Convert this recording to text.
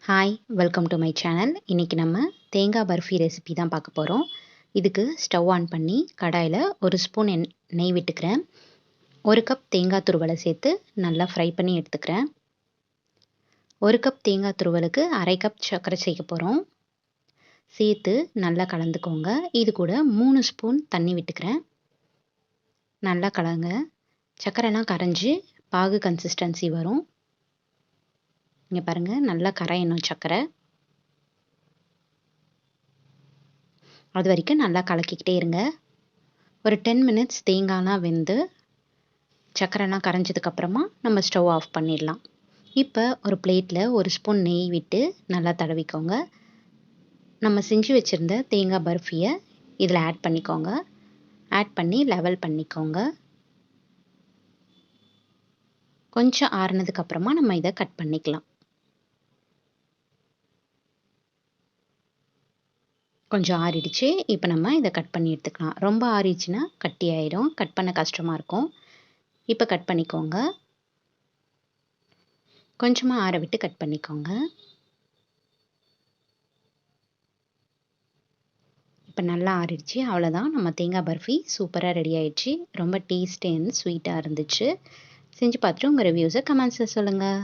Hi welcome to my channel. இன்றைக்கி நம்ம தேங்காய் பர்ஃபி ரெசிபி தான் பார்க்க போகிறோம். இதுக்கு ஸ்டவ் ஆன் பண்ணி கடாயில் ஒரு ஸ்பூன் நெய் விட்டுக்கிறேன். 1 கப் தேங்காய் துருவலை சேர்த்து நல்லா ஃப்ரை பண்ணி எடுத்துக்கிறேன். 1 கப் தேங்காய் துருவலுக்கு 1/2 கப் சர்க்கரை சேர்க்க போகிறோம். சேர்த்து நல்லா கலந்துக்கோங்க. இது கூட 3 ஸ்பூன் தண்ணி விட்டுக்கிறேன். நல்லா கலங்க. சர்க்கரைலாம் கரைஞ்சி பாகு கன்சிஸ்டன்சி வரும். இங்கே பாருங்கள், நல்லா கரையணும் சர்க்கரை. அது வரைக்கும் நல்லா கலக்கிக்கிட்டே இருங்க. ஒரு 10 மினிட்ஸ் தேங்காய்லாம் வெந்து சர்க்கரைலாம் கரைஞ்சதுக்கப்புறமா நம்ம ஸ்டவ் ஆஃப் பண்ணிடலாம். இப்போ ஒரு பிளேட்டில் 1 ஸ்பூன் நெய் விட்டு நல்லா தடவிக்கோங்க. நம்ம செஞ்சு வச்சுருந்த தேங்காய் பர்ஃபியை இதில் ஆட் பண்ணிக்கோங்க. ஆட் பண்ணி லெவல் பண்ணிக்கோங்க. கொஞ்சம் ஆறுனதுக்கப்புறமா நம்ம இதை கட் பண்ணிக்கலாம். கொஞ்சம் ஆறிடுச்சு. இப்போ நம்ம இதை கட் பண்ணி எடுத்துக்கலாம். ரொம்ப ஆறிடுச்சுன்னா கட்டி ஆயிடும், கட் பண்ண கஷ்டமாக இருக்கும். இப்போ கட் பண்ணிக்கோங்க. கொஞ்சமாக ஆற விட்டு கட் பண்ணிக்கோங்க. இப்போ நல்லா ஆறிடுச்சு. அவ்வளோதான், நம்ம தேங்காய் பர்ஃபி சூப்பராக ரெடி ஆயிடுச்சு. ரொம்ப டேஸ்டி அண்ட் ஸ்வீட்டாக இருந்துச்சு. செஞ்சு பார்த்துட்டு உங்கள் ரிவ்யூஸை கமெண்ட்ஸில் சொல்லுங்கள்.